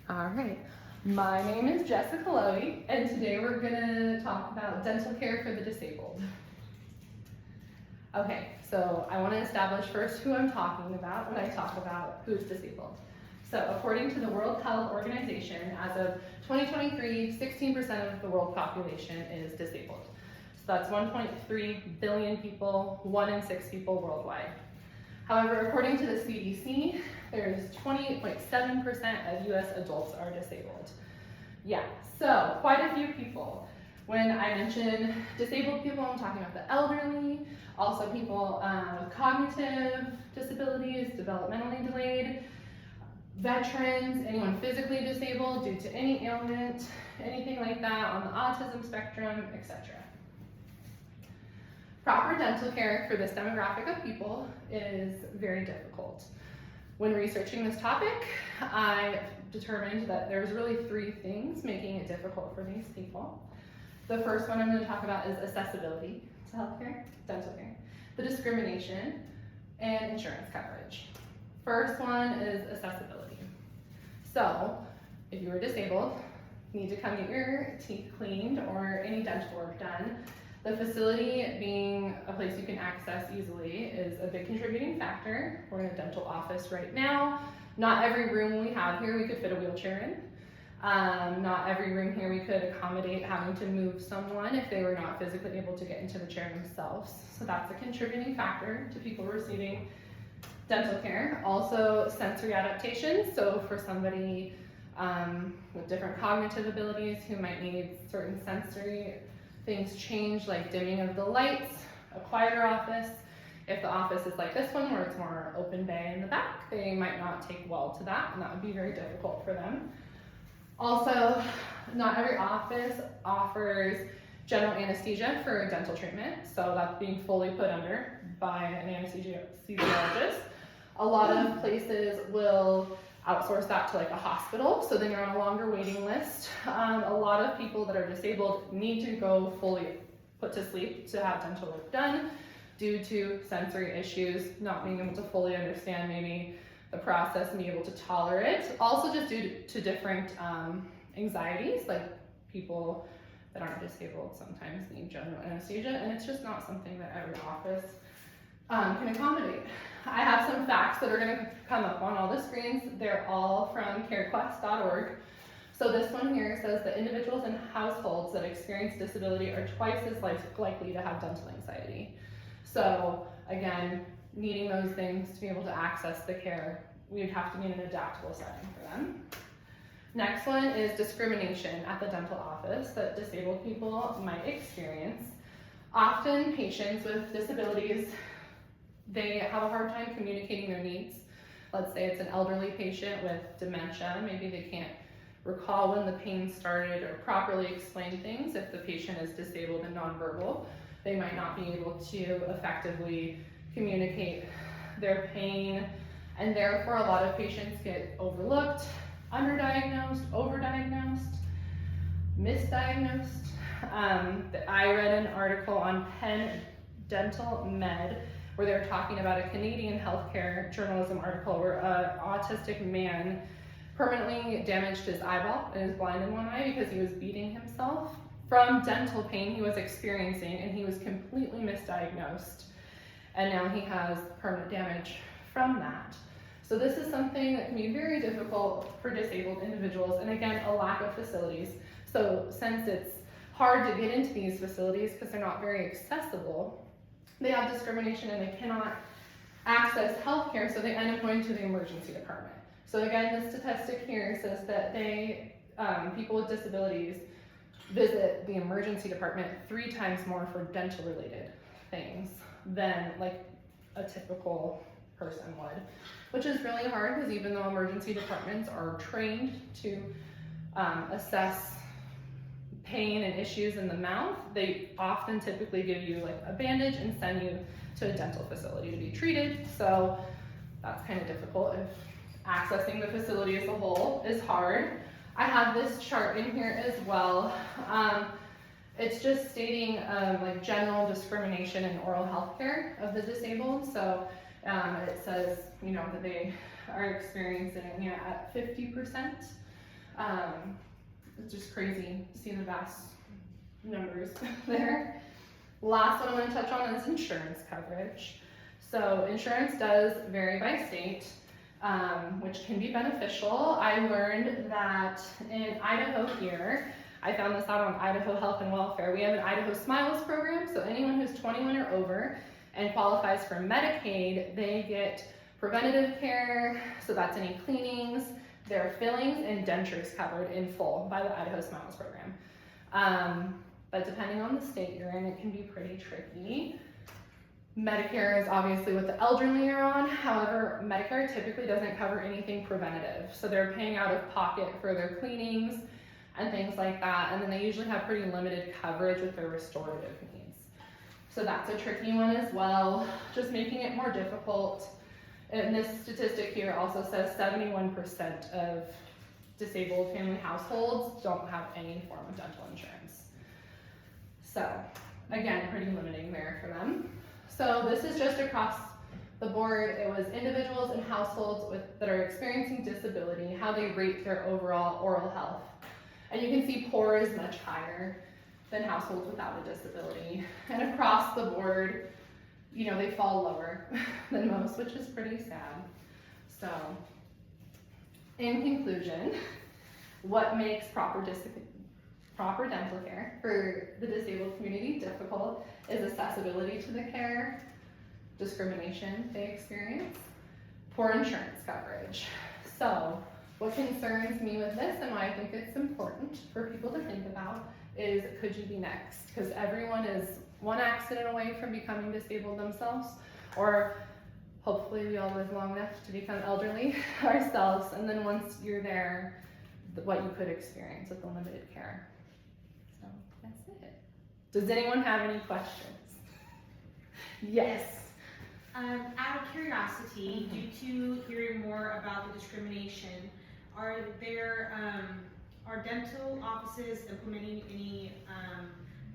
All right, my name is Jessica Lowy, and today we're gonna talk about dental care for the disabled. Okay, so I wanna establish first who I'm talking about when I talk about who's disabled. So according to the World Health Organization, as of 2023, 16% of the world population is disabled. So that's 1.3 billion people, 1 in 6 people worldwide. However, according to the CDC, there's 28.7% of US adults are disabled. Yeah, so quite a few people. When I mention disabled people, I'm talking about the elderly, also people with cognitive disabilities, developmentally delayed, veterans, anyone physically disabled due to any ailment, anything like that on the autism spectrum, etc. Proper dental care for this demographic of people is very difficult. When researching this topic, I determined that there's really 3 things making it difficult for these people. The first one I'm going to talk about is accessibility to healthcare, dental care, the discrimination, and insurance coverage. First one is accessibility. So, if you are disabled, you need to come get your teeth cleaned or any dental work done. The facility being a place you can access easily is a big contributing factor. We're in a dental office right now. Not every room we have here we could fit a wheelchair in. Not every room here we could accommodate having to move someone if they were not physically able to get into the chair themselves. So that's a contributing factor to people receiving dental care. Also, sensory adaptations. So for somebody with different cognitive abilities who might need certain sensory things change, like dimming of the lights, a quieter office. If the office is like this one where it's more open bay in the back, they might not take well to that, and that would be very difficult for them. Also, not every office offers general anesthesia for dental treatment, so that's being fully put under by an anesthesiologist. A lot of places will outsource that to like a hospital, so then you're on a longer waiting list. A lot of people that are disabled need to go fully put to sleep to have dental work done due to sensory issues, not being able to fully understand maybe the process and be able to tolerate. Also just due to different anxieties, like people that aren't disabled sometimes need general anesthesia, and it's just not something that every office can accommodate. I have some facts that are going to come up on all the screens. They're all from carequest.org. So this one here says that individuals in households that experience disability are twice as likely to have dental anxiety. So again, needing those things to be able to access the care, we would have to be in an adaptable setting for them. Next one is discrimination at the dental office that disabled people might experience. Often patients with disabilities, they have a hard time communicating their needs. Let's say it's an elderly patient with dementia. Maybe they can't recall when the pain started or properly explain things. If the patient is disabled and nonverbal, they might not be able to effectively communicate their pain, and therefore a lot of patients get overlooked, underdiagnosed, overdiagnosed, misdiagnosed. I read an article on Penn Dental Med where they're talking about a Canadian healthcare journalism article where an autistic man permanently damaged his eyeball and is blind in one eye because he was beating himself from dental pain he was experiencing, and he was completely misdiagnosed. And now he has permanent damage from that. So this is something that can be very difficult for disabled individuals, and again, a lack of facilities. So since it's hard to get into these facilities because they're not very accessible, they have discrimination and they cannot access healthcare, so they end up going to the emergency department. So again, the statistic here says that people with disabilities visit the emergency department 3 times more for dental related things than like a typical person would, which is really hard because even though emergency departments are trained to assess pain and issues in the mouth, they often typically give you like a bandage and send you to a dental facility to be treated. So that's kind of difficult if accessing the facility as a whole is hard. I have this chart in here as well. It's just stating like general discrimination in oral health care of the disabled. So it says, that they are experiencing at 50% It's just crazy to see the vast numbers there. Last one I want to touch on is insurance coverage. So insurance does vary by state, which can be beneficial. I learned that in Idaho here, I found this out on Idaho Health and Welfare. We have an Idaho Smiles program, so anyone who's 21 or over and qualifies for Medicaid, they get preventative care, so that's any cleanings, their fillings, and dentures covered in full by the Idaho Smiles program. But depending on the state you're in, it can be pretty tricky. Medicare is obviously what the elderly are on. However, Medicare typically doesn't cover anything preventative. So they're paying out of pocket for their cleanings and things like that. And then they usually have pretty limited coverage with their restorative needs. So that's a tricky one as well, just making it more difficult. And this statistic here also says 71% of disabled family households don't have any form of dental insurance. So again, pretty limiting there for them. So this is just across the board. It was individuals and households that are experiencing disability, how they rate their overall oral health. And you can see poor is much higher than households without a disability. And across the board, you know, they fall lower than most, which is pretty sad. So, in conclusion, what makes proper dental care for the disabled community difficult is accessibility to the care, discrimination they experience, poor insurance coverage. So, what concerns me with this and why I think it's important for people to think about is, could you be next? Because everyone is one accident away from becoming disabled themselves, or hopefully we all live long enough to become elderly ourselves, and then once you're there, what you could experience with the limited care. So that's it. Does anyone have any questions? Yes. Out of curiosity, due to hearing more about the discrimination, are dental offices implementing any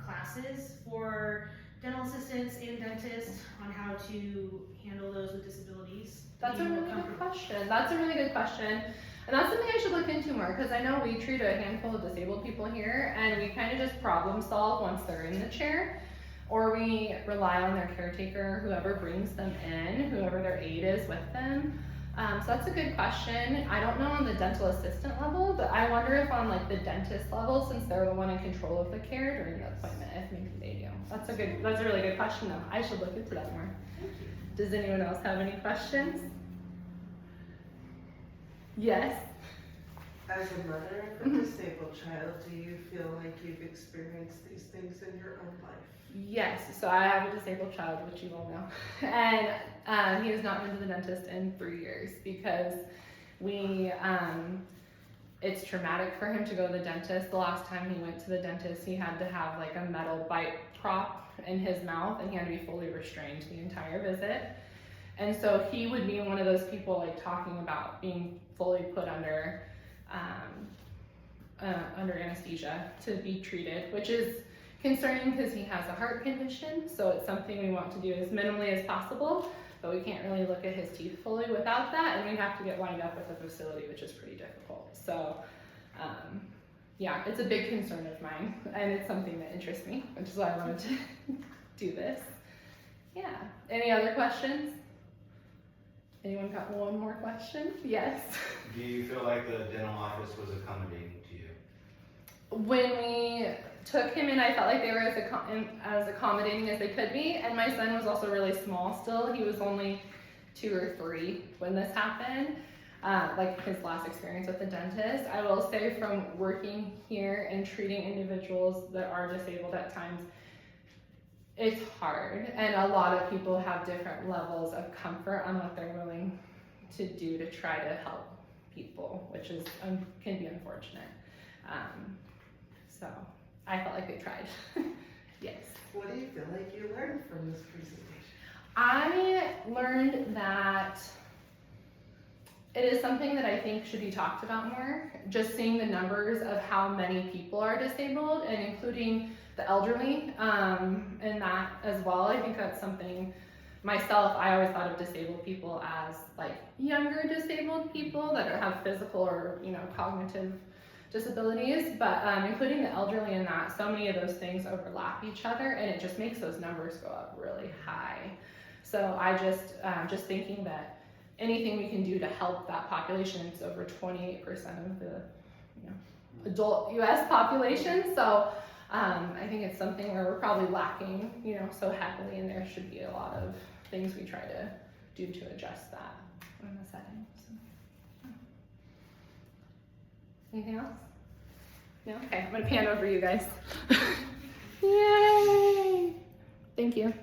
classes for dental assistants and dentists on how to handle those with disabilities? That's a really good question. That's a really good question. And that's something I should look into more, because I know we treat a handful of disabled people here and we kind of just problem solve once they're in the chair, or we rely on their caretaker, whoever brings them in, whoever their aide is with them. So that's a good question. I don't know on the dental assistant level, but I wonder if on like the dentist level, since they're the one in control of the care during the appointment, if maybe they do. That's a really good question though. I should look into that more. Does anyone else have any questions? Yes. As a mother of a disabled child, do you feel like you've experienced these things in your own life? Yes, so I have a disabled child, which you all know, and he has not been to the dentist in 3 years because it's traumatic for him to go to the dentist. The last time he went to the dentist, he had to have like a metal bite prop in his mouth, and he had to be fully restrained the entire visit. And so he would be one of those people like talking about being fully put under anesthesia to be treated, which is concerning because he has a heart condition, so it's something we want to do as minimally as possible, but we can't really look at his teeth fully without that, and we'd have to get lined up with a facility, which is pretty difficult. So yeah, it's a big concern of mine, and it's something that interests me, which is why I wanted to do this. Yeah, any other questions? Anyone got one more question? Yes. Do you feel like the dental office was accommodating to you? When we took him in, I felt like they were as accommodating as they could be, and my son was also really small still. He was only 2 or 3 when this happened, like his last experience with the dentist. I will say, from working here and treating individuals that are disabled at times, it's hard, and a lot of people have different levels of comfort on what they're willing to do to try to help people, which is can be unfortunate. So I felt like they tried. Yes. What do you feel like you learned from this presentation? I learned that it is something that I think should be talked about more. Just seeing the numbers of how many people are disabled, and including the elderly, and that as well. I think that's something, myself, I always thought of disabled people as like younger disabled people that have physical or, you know, cognitive disabilities, but including the elderly in that, so many of those things overlap each other, and it just makes those numbers go up really high. So I just thinking that anything we can do to help that population, it's over 28% of the adult U.S. population. So I think it's something where we're probably lacking, so heavily, and there should be a lot of things we try to do to adjust that in the setting. So, anything else? No? Okay, I'm gonna pan over you guys. Yay! Thank you.